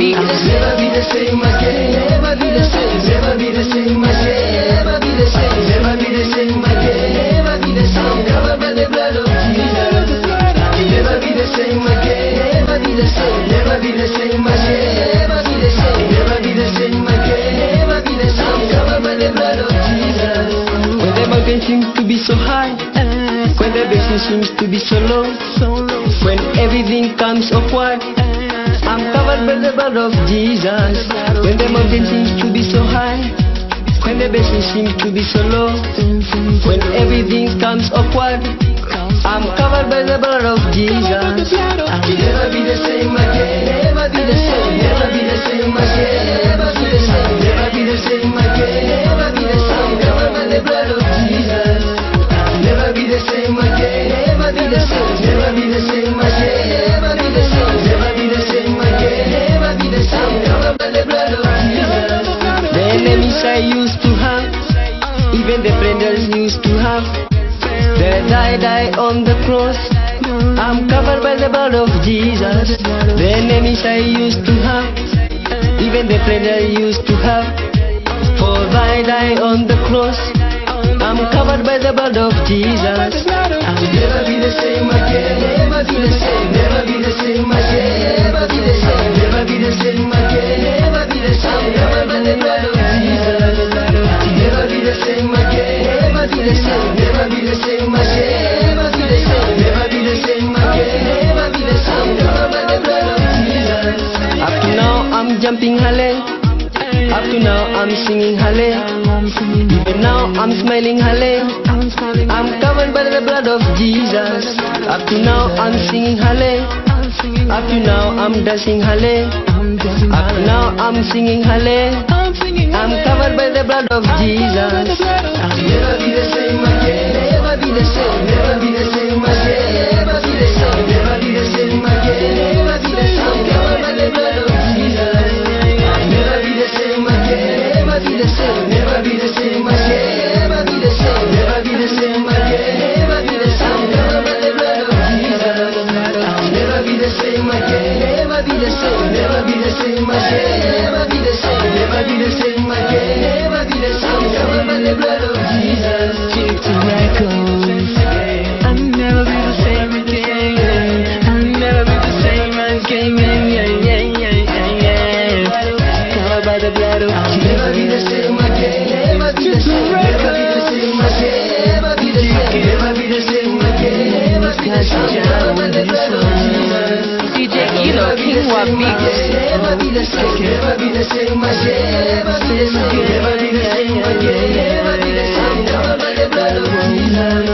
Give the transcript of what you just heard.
beats. Never be the same again. Never be the same. Never be the same again. Never be the same. Never be the same again. Never be the same. Covered by the blood of Jesus. Never be the same again. Never be the same. Never be the same again. Never be the same. Never be the same again. Never be the same. Covered by the blood of Jesus. When the mountain seems to be so high, when the blessing seems to be so low, when everything comes upward, I'm covered by the blood of Jesus. When the mountain seems to be so high, when the blessing seems to be so low, when everything comes upward, I'm covered by the blood of Jesus. I'll never be the same again. Never be the same. Never be the same again. Never be the same. Never be the same again. Never be the same. Covered by the blood of Jesus. I'll never be the same again. Never be the same. Never be the same again. Never be the same. Never be the same again. Never be the same. Covered by the blood of Jesus. The enemies I used to have, even the friends used to have, they die on the cross. I'm covered by the blood of Jesus. The enemies I used to have, even the friends I used to have, for die on the cross. I'm covered by the blood of Jesus. I'll never be the same again. Never be the same. Never be the same again. Never be the same. Never be the same again. Never be the same. Covered by the blood of Jesus. I'll never be the same again. Never be the same. Never be the same again. Never be the same. Never be the same again. Never be the same. Covered by the blood of Jesus. Up to now I'm jumping hallelujah. Up to now I'm singing hallelujah. Even now I'm smiling hallelujah. I'm covered by the blood of Jesus. Up to now I'm singing hallelujah. Up to now I'm dancing hallelujah. Up to now I'm singing hallelujah. I'm covered by the blood of Jesus. I'll never be the same again. Never be the same. Never be the same again. Never be the same. Never be the same again. Never be the same. Covered by the blood of Jesus. I'll never be the same again. Never be the same. Never be the same again. Never be the same. Never be the same again. Never be the same. Covered by the blood of Jesus. I'll never be the same again. Never be the same. Never be the same again. Never be the same. Never be the same again. Never be the same. Covered by the blood of Jesus. Keep the records. I'll never be the same again. I'll never be the same again. Covered by the blood of Jesus. Never be the same again. Never be the same. Never be the same again. Never be the same. Never be the same again. Never be the same. Covered by the blood of Jesus. DJ Elo, King Wa beats. Never be the same. Never be the same again. Never be the same. Never be the same again. Never be the same. Covered by the blood of Jesus.